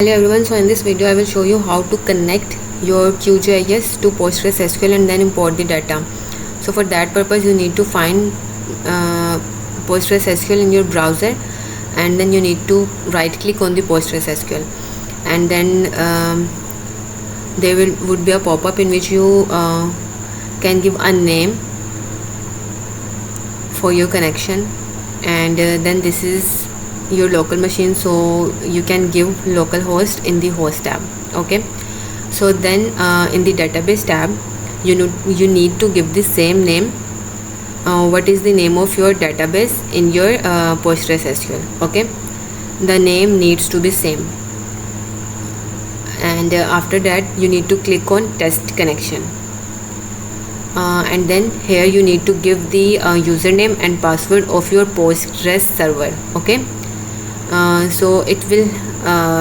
Hello everyone, so in this video I will show you how to connect your QGIS to PostgreSQL and then import the data. So for that purpose you need to find PostgreSQL in your browser, and then you need to right click on the PostgreSQL, and then there would be a pop-up in which you can give a name for your connection, and then this is your local machine, so you can give localhost in the host tab. Okay, so then in the database tab you need to give the same name. What is the name of your database in your PostgreSQL? Okay, the name needs to be same, and after that you need to click on test connection, and then here you need to give the username and password of your Postgres server. Okay, so it will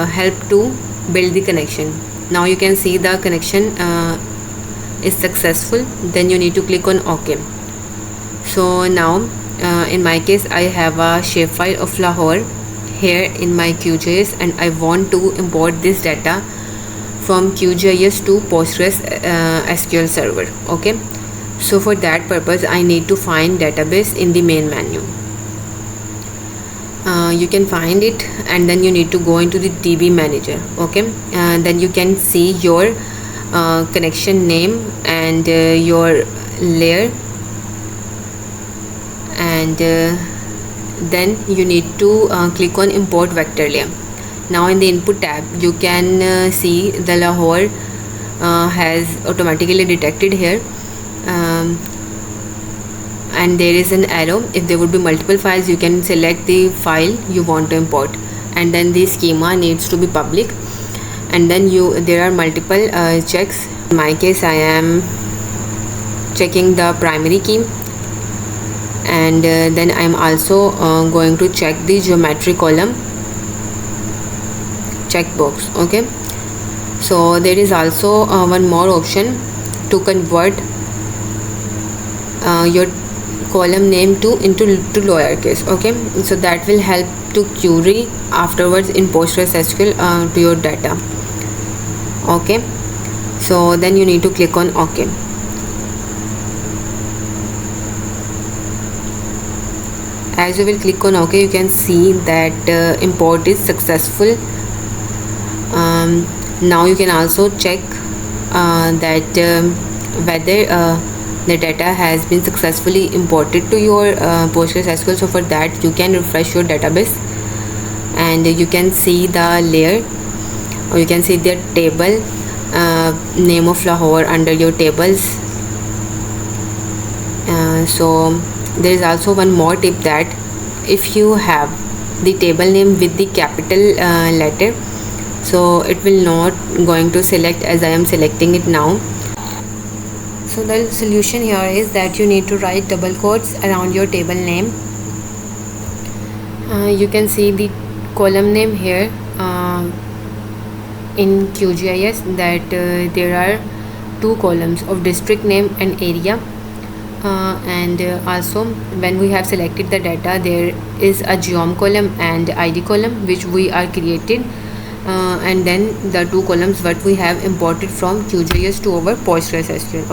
help to build the connection. Now you can see the connection is successful. Then you need to click on OK. So now in my case I have a shapefile of Lahore here in my QGIS, and I want to import this data from QGIS to PostgreSQL server. Okay, so for that purpose I need to find database in the main menu. You can find it, and then you need to go into the DB manager. Okay, then you can see your connection name and your layer, and then you need to click on import vector layer. Now in the input tab you can see the Lahore has automatically detected here, and there is an arrow. If there would be multiple files, you can select the file you want to import, and then the schema needs to be public, and then there are multiple checks. In my case I am checking the primary key, and then I am also going to check the geometry column checkbox. Okay, so there is also one more option to convert your column name into lowercase. Okay, so that will help to query afterwards in PostgreSQL to your data. Okay, so then you need to click on OK. As you will click on OK, you can see that import is successful. Now you can also check that whether the data has been successfully imported to your PostgreSQL. So for that you can refresh your database, and you can see the layer, or you can see the table name of Lahore under your tables. So there is also one more tip, that if you have the table name with the capital letter, so it will not going to select as I am selecting it now. So the solution here is that you need to write double quotes around your table name. You can see the column name here in QGIS, that there are two columns of district name and area, and also when we have selected the data, there is a geom column and ID column which we are created, and then the two columns what we have imported from QGIS to our PostgreSQL.